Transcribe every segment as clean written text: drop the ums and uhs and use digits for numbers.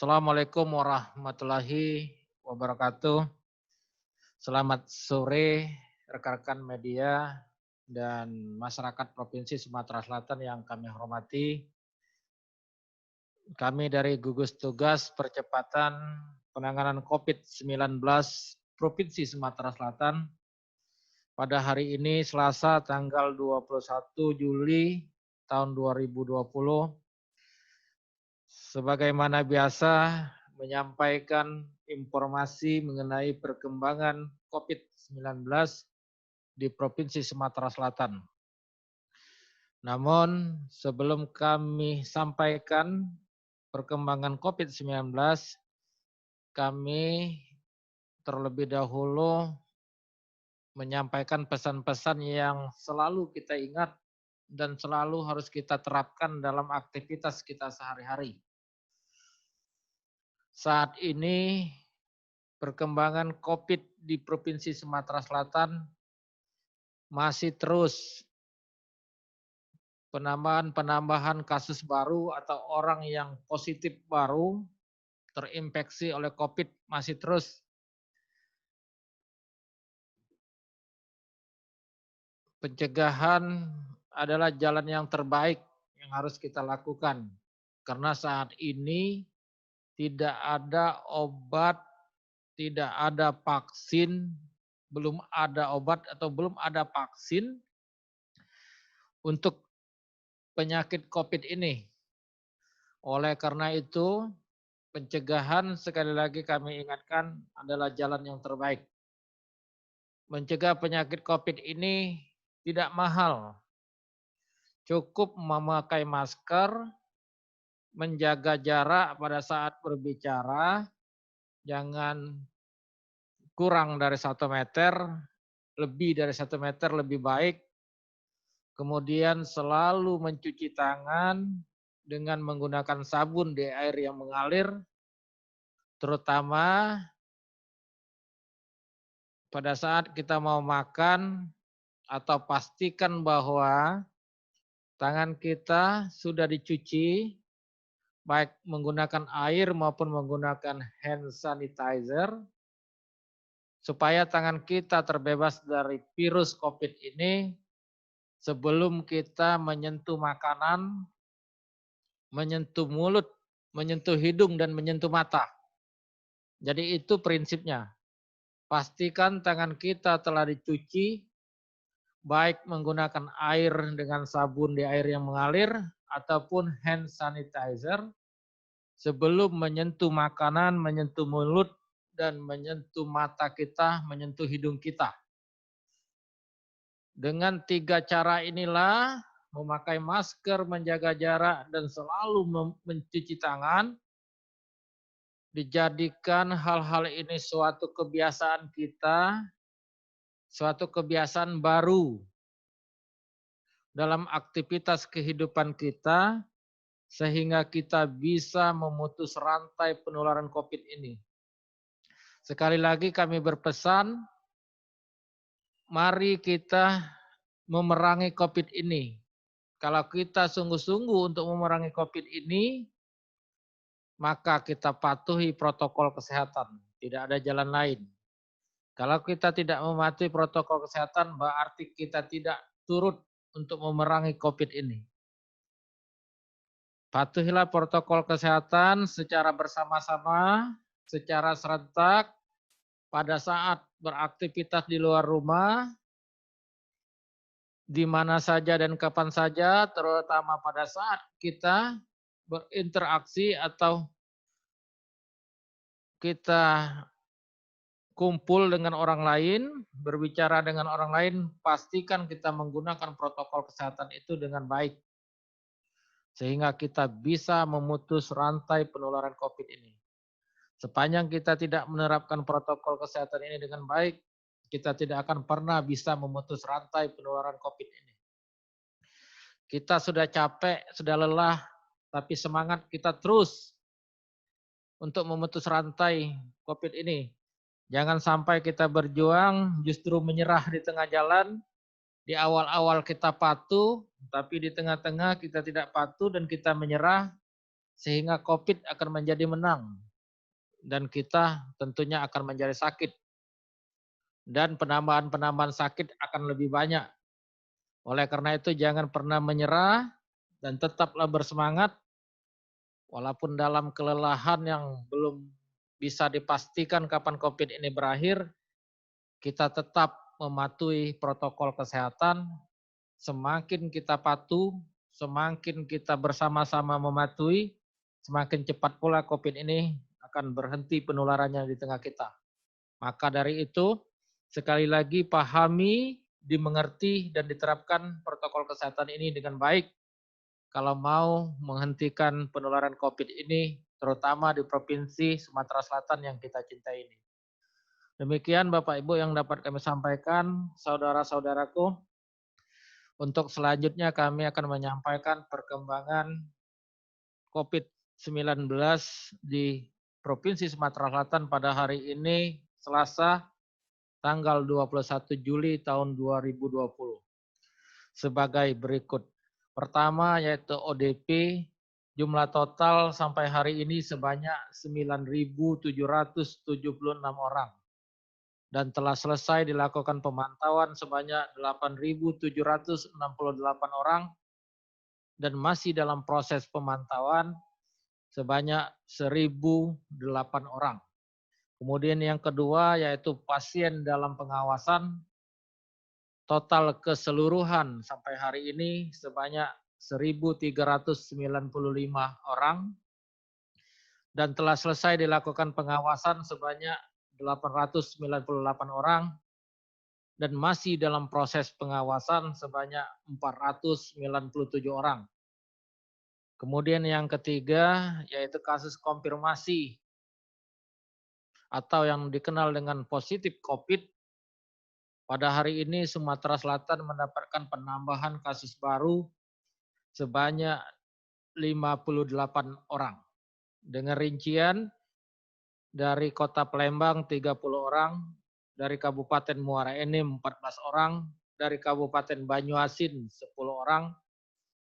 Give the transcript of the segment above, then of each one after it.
Assalamualaikum warahmatullahi wabarakatuh. Selamat sore rekan-rekan media dan masyarakat Provinsi Sumatera Selatan yang kami hormati. Kami dari gugus tugas percepatan penanganan COVID-19 Provinsi Sumatera Selatan pada hari ini Selasa tanggal 21 Juli tahun 2020. Sebagaimana biasa menyampaikan informasi mengenai perkembangan COVID-19 di Provinsi Sumatera Selatan. Namun sebelum kami sampaikan perkembangan COVID-19, kami terlebih dahulu menyampaikan pesan-pesan yang selalu kita ingat dan selalu harus kita terapkan dalam aktivitas kita sehari-hari. Saat ini perkembangan COVID di Provinsi Sumatera Selatan masih terus penambahan kasus baru atau orang yang positif baru terinfeksi oleh COVID masih terus. Pencegahan adalah jalan yang terbaik yang harus kita lakukan. Karena saat ini tidak ada obat, tidak ada vaksin, belum ada obat atau belum ada vaksin untuk penyakit COVID ini. Oleh karena itu, pencegahan sekali lagi kami ingatkan adalah jalan yang terbaik. Mencegah penyakit COVID ini tidak mahal. Cukup memakai masker, menjaga jarak pada saat berbicara, jangan kurang dari 1 meter, lebih dari 1 meter lebih baik. Kemudian selalu mencuci tangan dengan menggunakan sabun di air yang mengalir, terutama pada saat kita mau makan atau pastikan bahwa tangan kita sudah dicuci, baik menggunakan air maupun menggunakan hand sanitizer, supaya tangan kita terbebas dari virus COVID ini sebelum kita menyentuh makanan, menyentuh mulut, menyentuh hidung, dan menyentuh mata. Jadi itu prinsipnya. Pastikan tangan kita telah dicuci, baik menggunakan air dengan sabun di air yang mengalir, ataupun hand sanitizer, sebelum menyentuh makanan, menyentuh mulut, dan menyentuh mata kita, menyentuh hidung kita. Dengan 3 cara inilah, memakai masker, menjaga jarak, dan selalu mencuci tangan, dijadikan hal-hal ini suatu kebiasaan kita, suatu kebiasaan baru dalam aktivitas kehidupan kita, sehingga kita bisa memutus rantai penularan COVID ini. Sekali lagi kami berpesan, mari kita memerangi COVID ini. Kalau kita sungguh-sungguh untuk memerangi COVID ini, maka kita patuhi protokol kesehatan. Tidak ada jalan lain. Kalau kita tidak mematuhi protokol kesehatan, berarti kita tidak turut untuk memerangi COVID ini. Patuhilah protokol kesehatan secara bersama-sama, secara serentak, pada saat beraktivitas di luar rumah, di mana saja dan kapan saja, terutama pada saat kita berinteraksi atau kita kumpul dengan orang lain, berbicara dengan orang lain, pastikan kita menggunakan protokol kesehatan itu dengan baik. Sehingga kita bisa memutus rantai penularan COVID ini. Sepanjang kita tidak menerapkan protokol kesehatan ini dengan baik, kita tidak akan pernah bisa memutus rantai penularan COVID ini. Kita sudah capek, sudah lelah, tapi semangat kita terus untuk memutus rantai COVID ini. Jangan sampai kita berjuang justru menyerah di tengah jalan. Di awal-awal kita patuh, tapi di tengah-tengah kita tidak patuh dan kita menyerah. sehingga COVID akan menjadi menang dan kita tentunya akan menjadi sakit dan penambahan-penambahan sakit akan lebih banyak. Oleh karena itu jangan pernah menyerah dan tetaplah bersemangat walaupun dalam kelelahan yang belum bisa dipastikan kapan COVID ini berakhir, kita tetap mematuhi protokol kesehatan. Semakin kita patuh, semakin kita bersama-sama mematuhi, semakin cepat pula COVID ini akan berhenti penularannya di tengah kita. Maka dari itu, sekali lagi pahami, dimengerti, dan diterapkan protokol kesehatan ini dengan baik kalau mau menghentikan penularan COVID ini, terutama di Provinsi Sumatera Selatan yang kita cintai ini. Demikian Bapak Ibu yang dapat kami sampaikan, saudara-saudaraku. Untuk selanjutnya kami akan menyampaikan perkembangan COVID-19 di Provinsi Sumatera Selatan pada hari ini, Selasa, tanggal 21 Juli tahun 2020. Sebagai berikut. Pertama yaitu ODP, jumlah total sampai hari ini sebanyak 9.776 orang. Dan telah selesai dilakukan pemantauan sebanyak 8.768 orang dan masih dalam proses pemantauan sebanyak 1.008 orang. Kemudian yang kedua yaitu pasien dalam pengawasan, total keseluruhan sampai hari ini sebanyak 1.395 orang dan telah selesai dilakukan pengawasan sebanyak 898 orang dan masih dalam proses pengawasan sebanyak 497 orang. Kemudian yang ketiga yaitu kasus konfirmasi atau yang dikenal dengan positif COVID. Pada hari ini Sumatera Selatan mendapatkan penambahan kasus baru sebanyak 58 orang. Dengan rincian dari Kota Palembang 30 orang, dari Kabupaten Muara Enim 14 orang, dari Kabupaten Banyuasin 10 orang,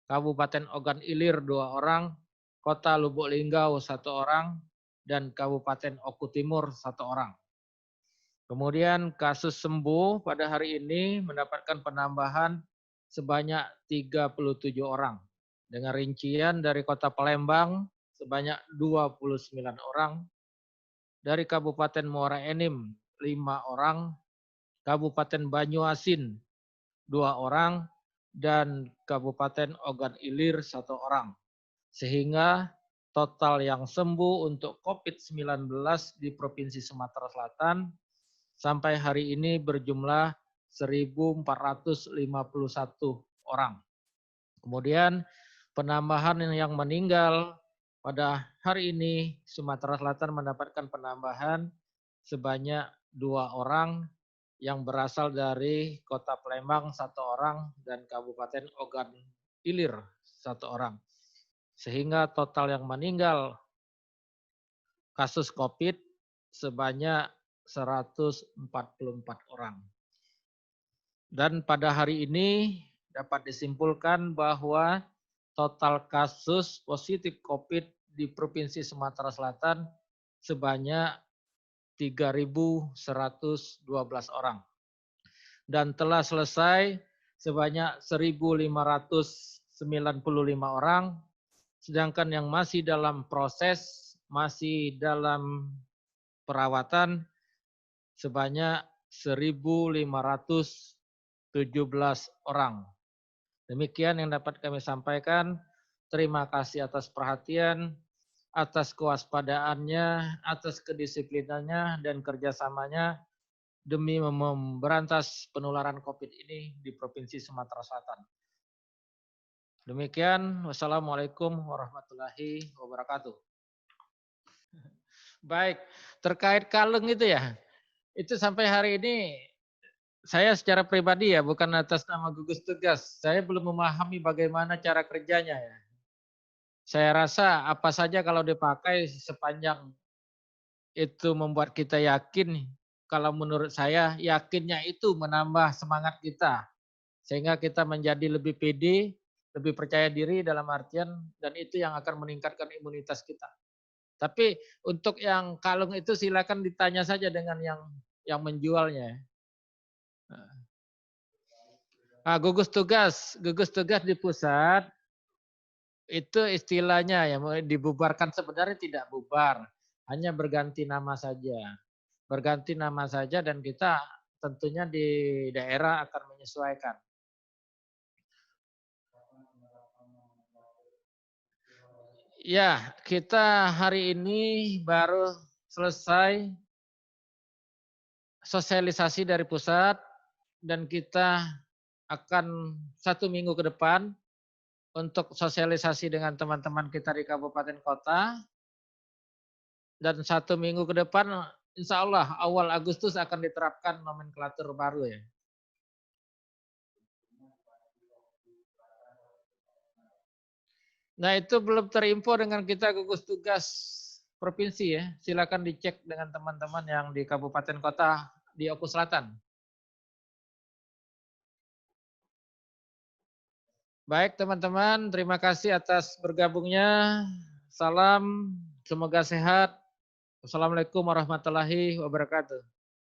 Kabupaten Ogan Ilir 2 orang, Kota Lubuk Linggau 1 orang, dan Kabupaten Oku Timur 1 orang. Kemudian kasus sembuh pada hari ini mendapatkan penambahan sebanyak 37 orang. Dengan rincian dari Kota Palembang sebanyak 29 orang, dari Kabupaten Muara Enim 5 orang, Kabupaten Banyuasin 2 orang, dan Kabupaten Ogan Ilir 1 orang. Sehingga total yang sembuh untuk COVID-19 di Provinsi Sumatera Selatan sampai hari ini berjumlah 1.451 orang. Kemudian penambahan yang meninggal pada hari ini Sumatera Selatan mendapatkan penambahan sebanyak 2 orang yang berasal dari Kota Palembang 1 orang dan Kabupaten Ogan Ilir 1 orang. Sehingga total yang meninggal kasus COVID sebanyak 144 orang. Dan pada hari ini dapat disimpulkan bahwa total kasus positif COVID di Provinsi Sumatera Selatan sebanyak 3.112 orang. Dan telah selesai sebanyak 1.595 orang, sedangkan yang masih dalam proses, masih dalam perawatan sebanyak 1.517 orang. Demikian yang dapat kami sampaikan. Terima kasih atas perhatian, atas kewaspadaannya, atas kedisiplinannya dan kerjasamanya demi memberantas penularan COVID ini di Provinsi Sumatera Selatan. Demikian, wassalamualaikum warahmatullahi wabarakatuh. Baik, terkait kaleng itu ya, itu sampai hari ini saya secara pribadi ya, bukan atas nama gugus tugas, saya belum memahami bagaimana cara kerjanya ya. Saya rasa apa saja kalau dipakai sepanjang itu membuat kita yakin, kalau menurut saya yakinnya itu menambah semangat kita. Sehingga kita menjadi lebih pede, lebih percaya diri dalam artian dan itu yang akan meningkatkan imunitas kita. Tapi untuk yang kalung itu silakan ditanya saja dengan yang menjualnya. Nah, gugus tugas di pusat itu istilahnya ya dibubarkan sebenarnya tidak bubar, hanya berganti nama saja. Berganti nama saja dan kita tentunya di daerah akan menyesuaikan. Ya, kita hari ini baru selesai sosialisasi dari pusat dan kita akan 1 minggu ke depan untuk sosialisasi dengan teman-teman kita di kabupaten kota dan 1 minggu ke depan insya Allah awal Agustus akan diterapkan nomenklatur baru ya. Nah itu belum terinfo dengan kita gugus tugas provinsi ya. Silakan dicek dengan teman-teman yang di kabupaten kota di Oku Selatan. Baik teman-teman, terima kasih atas bergabungnya. Salam, semoga sehat. Wassalamualaikum warahmatullahi wabarakatuh.